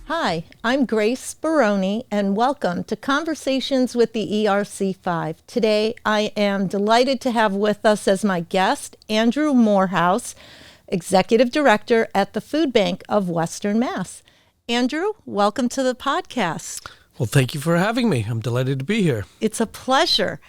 Hi, I'm Grace Baroni, and welcome to Conversations with the ERC5. Today, I am delighted to have with us as my guest, Andrew Morehouse, Executive Director at the Food Bank of Western Mass. Andrew, welcome to the podcast. Well, thank you for having me. I'm delighted to be here. It's a pleasure.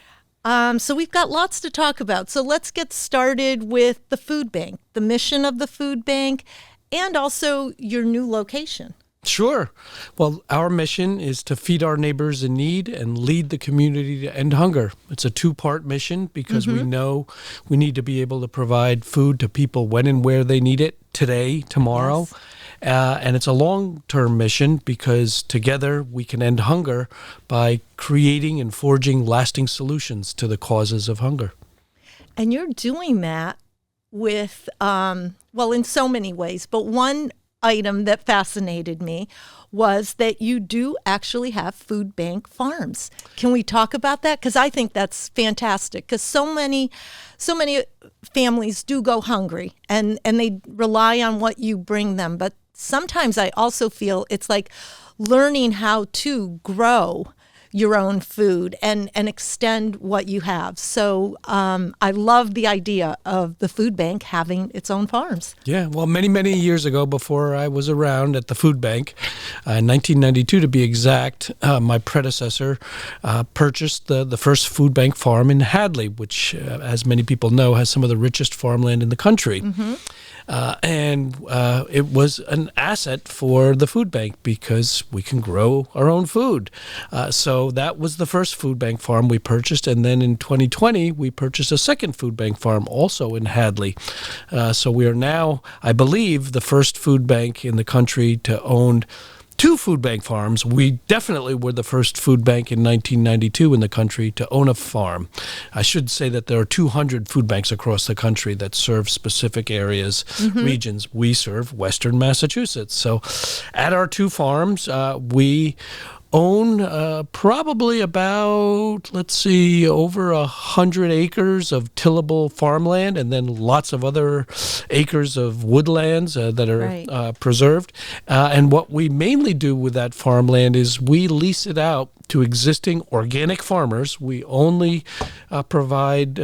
So we've got lots to talk about. So let's get started with the food bank, the mission of the food bank, and also your new location. Sure. Well, our mission is to feed our neighbors in need and lead the community to end hunger. It's a two-part mission because we know we need to be able to provide food to people when and where they need it, today, tomorrow. Yes. And it's a long-term mission because together we can end hunger by creating and forging lasting solutions to the causes of hunger. And you're doing that with, in so many ways, but one item that fascinated me was that you do actually have food bank farms. Can we talk about that? Because I think that's fantastic, because so many families do go hungry and they rely on what you bring them. But sometimes I also feel it's like learning how to grow your own food and extend what you have. So I love the idea of the food bank having its own farms. Yeah, well, many years ago, before I was around at the food bank, in 1992 to be exact, my predecessor purchased the first food bank farm in Hadley, which, as many people know, has some of the richest farmland in the country. And it was an asset for the food bank because we can grow our own food. So that was the first food bank farm we purchased. And then in 2020, we purchased a second food bank farm also in Hadley. So we are now, I believe, the first food bank in the country to own two food bank farms. We definitely were the first food bank in 1992 in the country to own a farm. I should say that there are 200 food banks across the country that serve specific areas, regions. We serve Western Massachusetts. So at our two farms, we own probably about, over 100 acres of tillable farmland and then lots of other acres of woodlands that are preserved. And what we mainly do with that farmland is we lease it out to existing organic farmers. We only provide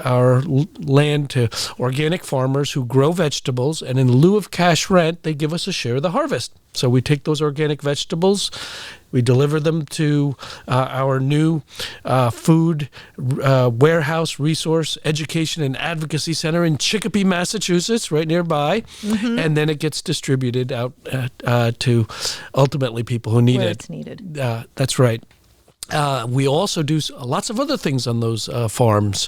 our land to organic farmers who grow vegetables, and in lieu of cash rent, they give us a share of the harvest. So we take those organic vegetables, we deliver them to our new food warehouse, resource, education, and advocacy center in Chicopee, Massachusetts, right nearby. And then it gets distributed out to ultimately people who need Where it. It's needed. That's right. We also do lots of other things on those farms,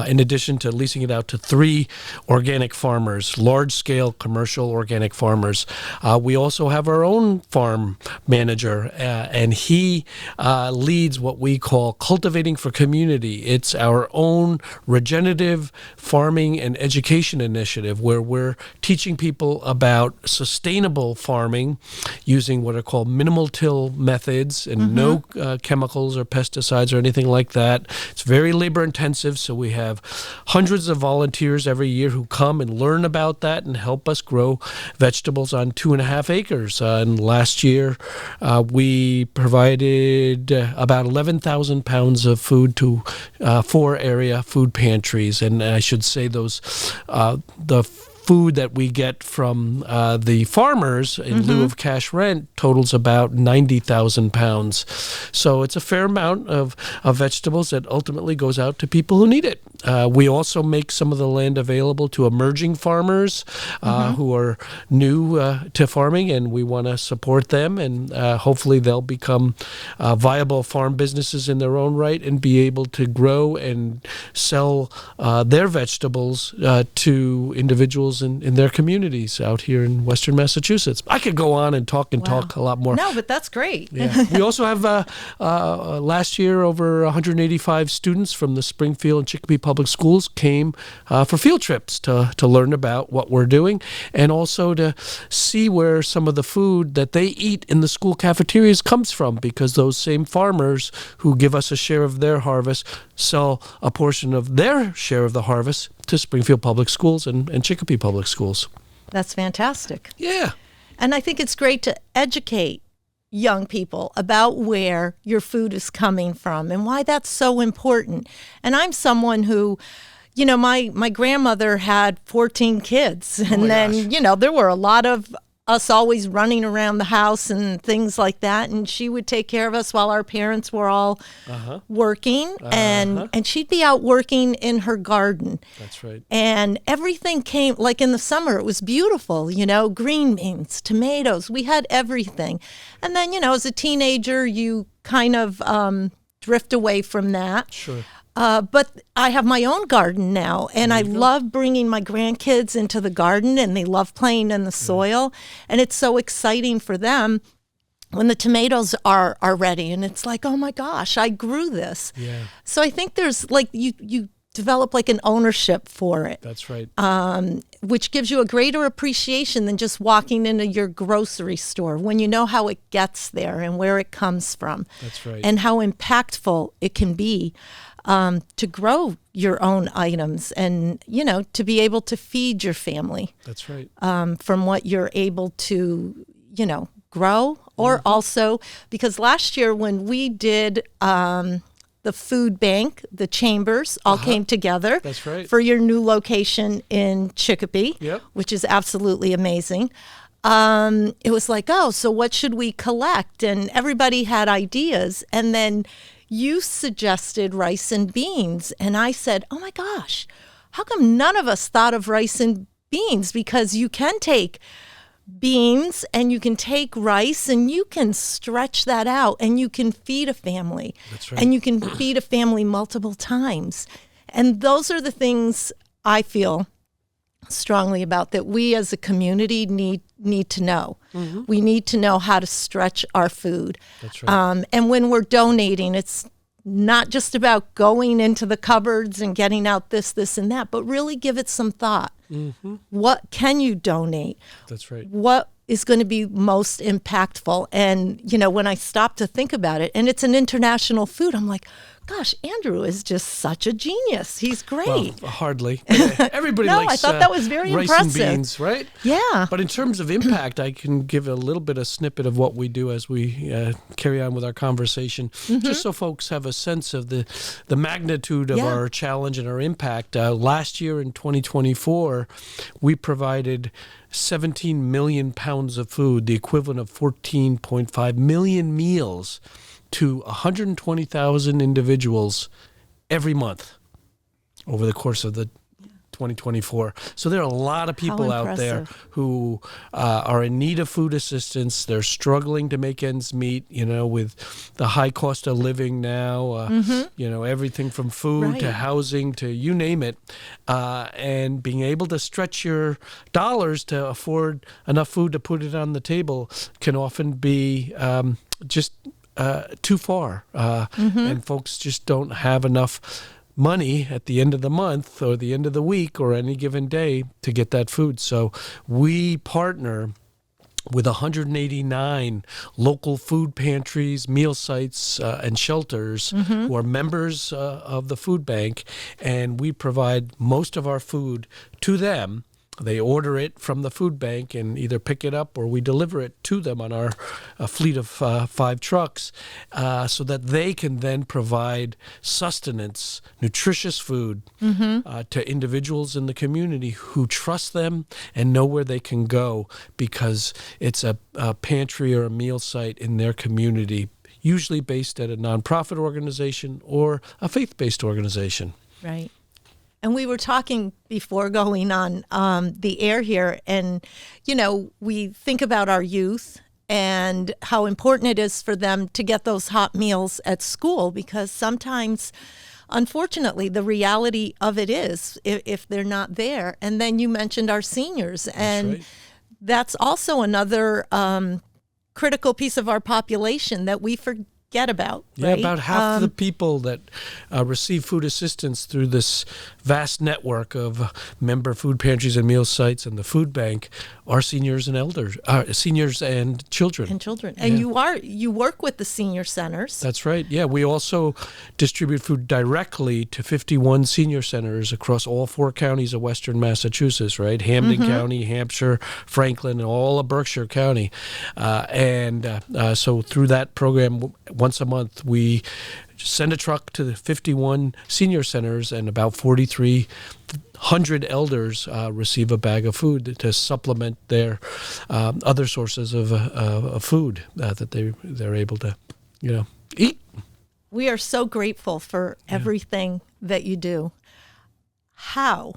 in addition to leasing it out to 3 organic farmers, large-scale commercial organic farmers. We also have our own farm manager, and he leads what we call Cultivating for Community. It's our own regenerative farming and education initiative where we're teaching people about sustainable farming using what are called minimal till methods and no chemicals or pesticides or anything like that. It's very labor intensive, so we have hundreds of volunteers every year who come and learn about that and help us grow vegetables on 2.5 acres. And last year, we provided about 11,000 pounds of food to 4 area food pantries. And I should say those the food that we get from the farmers in lieu of cash rent totals about 90,000 pounds. So it's a fair amount of vegetables that ultimately goes out to people who need it. We also make some of the land available to emerging farmers who are new to farming, and we want to support them, and hopefully they'll become viable farm businesses in their own right and be able to grow and sell their vegetables to individuals in their communities out here in Western Massachusetts. I could go on and talk a lot more. No, but that's great. Yeah. We also have last year over 185 students from the Springfield and Chicopee Public Schools came for field trips to learn about what we're doing, and also to see where some of the food that they eat in the school cafeterias comes from, because those same farmers who give us a share of their harvest sell a portion of their share of the harvest to Springfield Public Schools and Chicopee Public Schools. That's fantastic. Yeah. And I think it's great to educate young people about where your food is coming from and why that's so important. And I'm someone who, my grandmother had 14 kids. And then, there were a lot of us always running around the house and things like that. And she would take care of us while our parents were all working. And she'd be out working in her garden. That's right. And everything came, like in the summer, it was beautiful, green beans, tomatoes. We had everything. And then, as a teenager, you kind of drift away from that. Sure. But I have my own garden now, and I love bringing my grandkids into the garden, and they love playing in the soil. And it's so exciting for them when the tomatoes are ready, and it's like, oh my gosh, I grew this. Yeah. So I think there's like you develop like an ownership for it. That's right. Which gives you a greater appreciation than just walking into your grocery store, when you know how it gets there and where it comes from. That's right. And how impactful it can be to grow your own items and, to be able to feed your family. That's right. From what you're able to, grow. Or also, because last year when we did the food bank, the chambers all came together. That's right. For your new location in Chicopee, which is absolutely amazing. It was like, so what should we collect? And everybody had ideas. And then you suggested rice and beans. And I said, oh my gosh, how come none of us thought of rice and beans? Because you can take beans and you can take rice and you can stretch that out and you can feed a family. That's right. And you can feed a family multiple times. And those are the things I feel strongly about, that we as a community need to know. We need to know how to stretch our food. That's right. And when we're donating, it's not just about going into the cupboards and getting out this, and that, but really give it some thought. What can you donate? That's right. What is going to be most impactful? And, when I stop to think about it, and it's an international food, I'm like, gosh, Andrew is just such a genius. He's great. Well, hardly. Everybody No, likes I thought that was very rice impressive. and beans, right? Yeah. But in terms of impact, I can give a little bit of snippet of what we do as we carry on with our conversation, just so folks have a sense of the magnitude of our challenge and our impact. Last year in 2024, we provided 17 million pounds of food, the equivalent of 14.5 million meals, to 120,000 individuals every month over the course of the 2024. So there are a lot of people out there who are in need of food assistance. They're struggling to make ends meet, with the high cost of living now, everything from food to housing to you name it. And being able to stretch your dollars to afford enough food to put it on the table can often be just too far, and folks just don't have enough money at the end of the month or the end of the week or any given day to get that food. So we partner with 189 local food pantries, meal sites, and shelters who are members of the food bank, and we provide most of our food to them. They order it from the food bank and either pick it up or we deliver it to them on our fleet of 5 trucks, so that they can then provide sustenance, nutritious food to individuals in the community who trust them and know where they can go because it's a pantry or a meal site in their community, usually based at a nonprofit organization or a faith-based organization. Right. And we were talking before going on the air here, and, we think about our youth and how important it is for them to get those hot meals at school, because sometimes, unfortunately, the reality of it is if they're not there. And then you mentioned our seniors, and that's also another critical piece of our population that we forget about, Yeah, right? about half the people that receive food assistance through this vast network of member food pantries and meal sites and the food bank are seniors and elders, seniors and children. And children. And you work with the senior centers. That's right. Yeah, we also distribute food directly to 51 senior centers across all 4 counties of western Massachusetts, right? Hampden County, Hampshire, Franklin, and all of Berkshire County. So through that program, once a month, we send a truck to the 51 senior centers, and about 4,300 elders receive a bag of food to supplement their other sources of food that they're able to, eat. We are so grateful for everything that you do. How?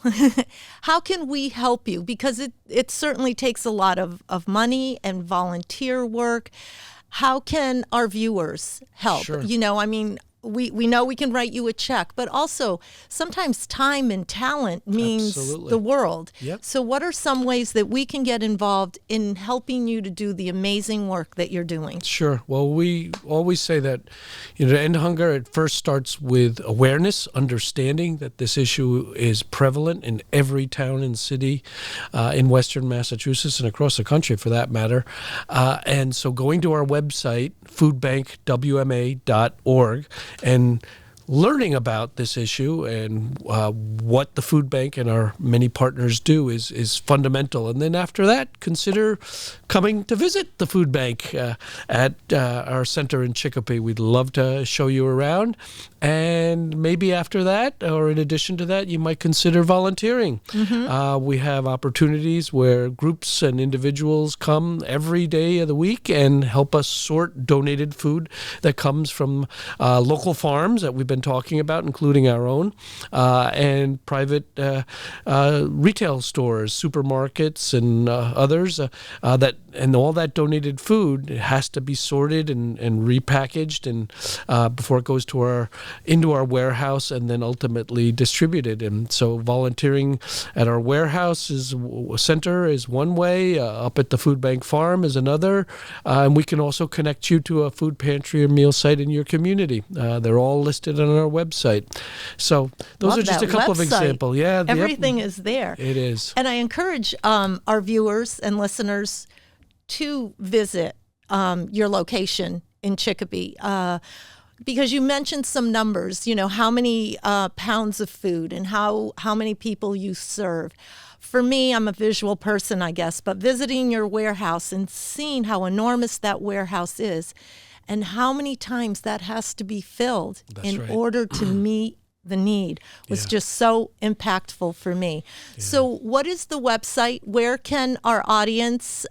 How can we help you? Because it certainly takes a lot of money and volunteer work. How can our viewers help? Sure. We know we can write you a check, but also sometimes time and talent means Absolutely. the world. Yep. So what are some ways that we can get involved in helping you to do the amazing work that you're doing? Sure. Well, we always say that, to end hunger, it first starts with awareness, understanding that this issue is prevalent in every town and city in western Massachusetts and across the country, for that matter. And so going to our website, foodbankwma.org, and learning about this issue and what the food bank and our many partners do is fundamental. And then after that, consider coming to visit the food bank at our center in Chicopee. We'd love to show you around. And maybe after that, or in addition to that, you might consider volunteering. We have opportunities where groups and individuals come every day of the week and help us sort donated food that comes from local farms that we've been talking about, including our own, and private retail stores, supermarkets, and others. And all that donated food has to be sorted and repackaged and before it goes to into our warehouse and then ultimately distributed. And so volunteering at our warehouse center is one way, up at the food bank farm is another, and we can also connect you to a food pantry or meal site in your community. They're all listed on our website. So those are just a couple of examples. Yeah, everything is there. It is. And I encourage our viewers and listeners to visit your location in Chicopee. Because you mentioned some numbers, how many pounds of food and how many people you serve. For me, I'm a visual person, I guess, but visiting your warehouse and seeing how enormous that warehouse is and how many times that has to be filled order to meet the need was just so impactful for me. Yeah. So what is the website? Where can our audience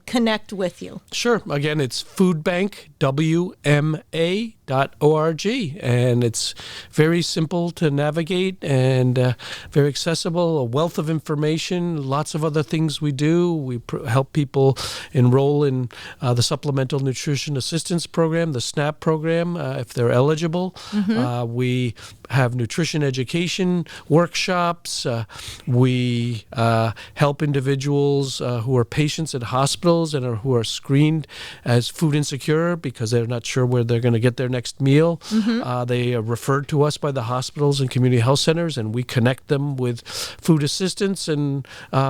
connect with you? Sure. Again, it's foodbankwma.org, and it's very simple to navigate and very accessible, a wealth of information, lots of other things we do. We help people enroll in the Supplemental Nutrition Assistance Program, the SNAP program, if they're eligible. We have nutrition education workshops. We help individuals who are patients at hospitals and who are screened as food insecure because they're not sure where they're going to get their next meal. They are referred to us by the hospitals and community health centers, and we connect them with food assistance and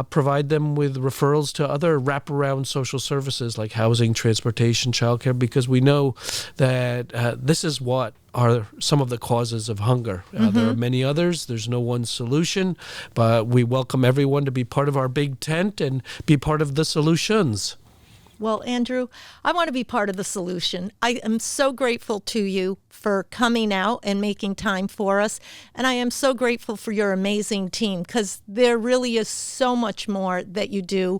provide them with referrals to other wraparound social services like housing, transportation, childcare, because we know that this is what are some of the causes of hunger. There are many others. There's no one solution, but we welcome everyone to be part of our big tent and be part of the solutions. Well, Andrew, I want to be part of the solution. I am so grateful to you for coming out and making time for us. And I am so grateful for your amazing team because there really is so much more that you do.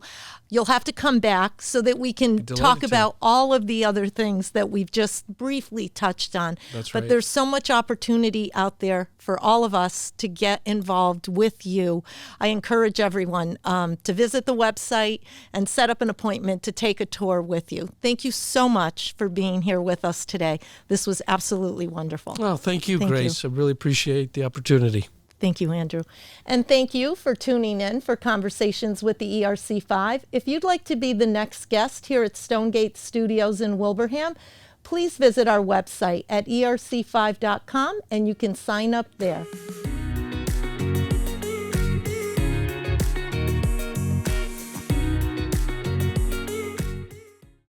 You'll have to come back so that we can talk about all of the other things that we've just briefly touched on. That's but right. There's so much opportunity out there for all of us to get involved with you. I encourage everyone to visit the website and set up an appointment to take a tour with you. Thank you so much for being here with us today. This was absolutely wonderful. Well, thank you, Grace. I really appreciate the opportunity. Thank you, Andrew. And thank you for tuning in for Conversations with the ERC5. If you'd like to be the next guest here at Stonegate Studios in Wilbraham, please visit our website at erc5.com and you can sign up there.